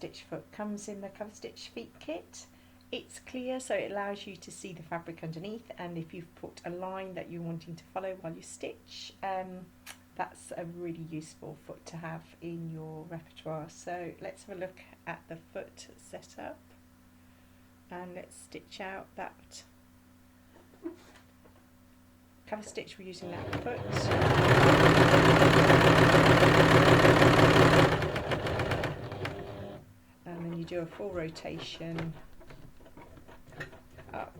Coverstitch foot comes in the Coverstitch feet kit. It's clear, so it allows you to see the fabric underneath, and if you've put a line that you're wanting to follow while you stitch, that's a really useful foot to have in your repertoire. So let's have a look at the foot setup, and let's stitch out that Coverstitch. We're using that foot. And then you do a full rotation up,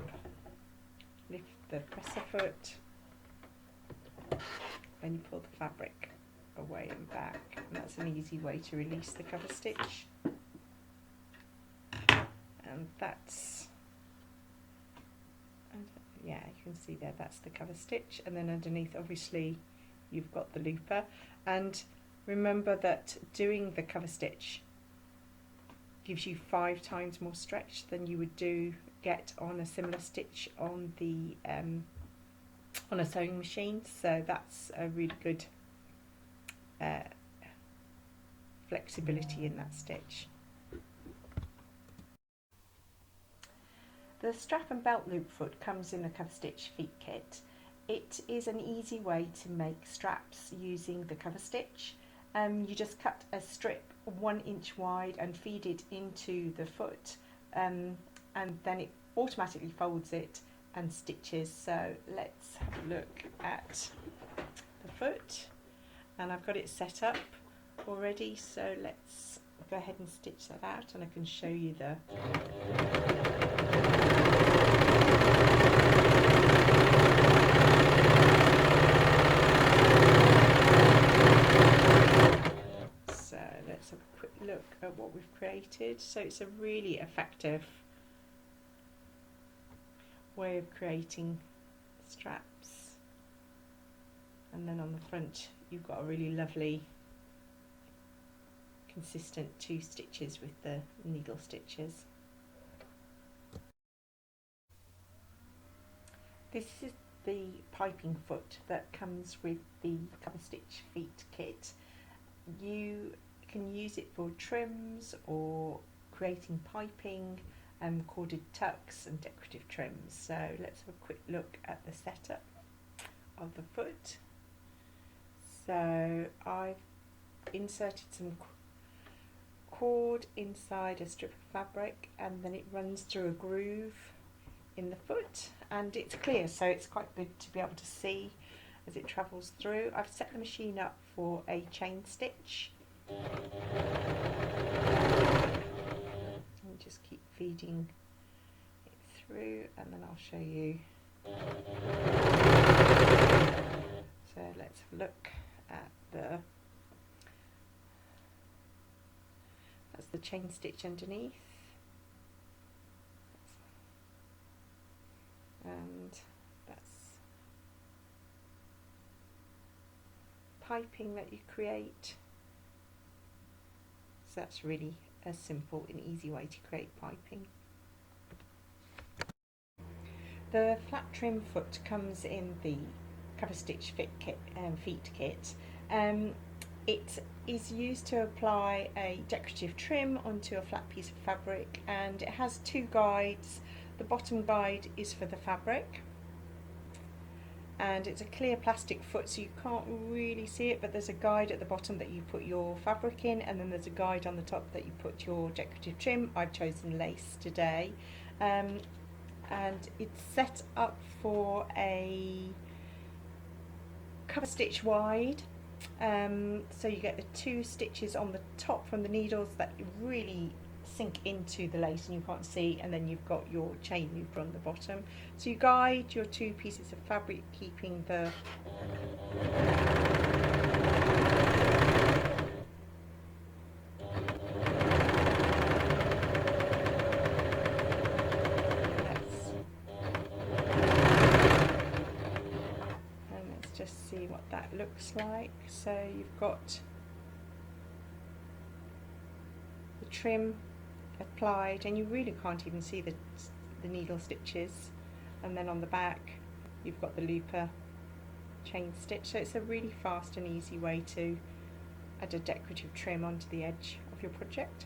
lift the presser foot, and you pull the fabric away and back, and that's an easy way to release the Coverstitch. And that's, yeah, you can see there, that's the Coverstitch, and then underneath obviously you've got the looper. And remember that doing the Coverstitch gives you 5 times more stretch than you would get on a similar stitch on the on a sewing machine, so that's a really good flexibility in that stitch. The strap and belt loop foot comes in the Coverstitch feet kit. It is an easy way to make straps using the Coverstitch. You just cut a strip 1 inch wide and feed it into the foot, and then it automatically folds it and stitches. So let's have a look at the foot, and I've got it set up already, so let's go ahead and stitch that out, and I can show you the look at what we've created. So it's a really effective way of creating straps, and then on the front you've got a really lovely consistent 2 stitches with the needle stitches. This is the piping foot that comes with the Coverstitch feet kit. You can use it for trims or creating piping, corded tucks and decorative trims. So let's have a quick look at the setup of the foot. So I've inserted some cord inside a strip of fabric, and then it runs through a groove in the foot, and it's clear, so it's quite good to be able to see as it travels through. I've set the machine up for a chain stitch. And just keep feeding it through, and then I'll show you. So let's have a look at that's the chain stitch underneath, and that's piping that you create. So that's really a simple and easy way to create piping. The flat trim foot comes in the Coverstitch feet kit. It is used to apply a decorative trim onto a flat piece of fabric, and it has 2 guides. The bottom guide is for the fabric, and it's a clear plastic foot, so you can't really see it, but there's a guide at the bottom that you put your fabric in, and then there's a guide on the top that you put your decorative trim. I've chosen lace today, and it's set up for a Coverstitch wide. So you get the 2 stitches on the top from the needles that really sink into the lace and you can't see, and then you've got your chain looper on the bottom. So you guide your 2 pieces of fabric, keeping the just see what that looks like. So you've got the trim applied, and you really can't even see the needle stitches, and then on the back you've got the looper chain stitch. So it's a really fast and easy way to add a decorative trim onto the edge of your project.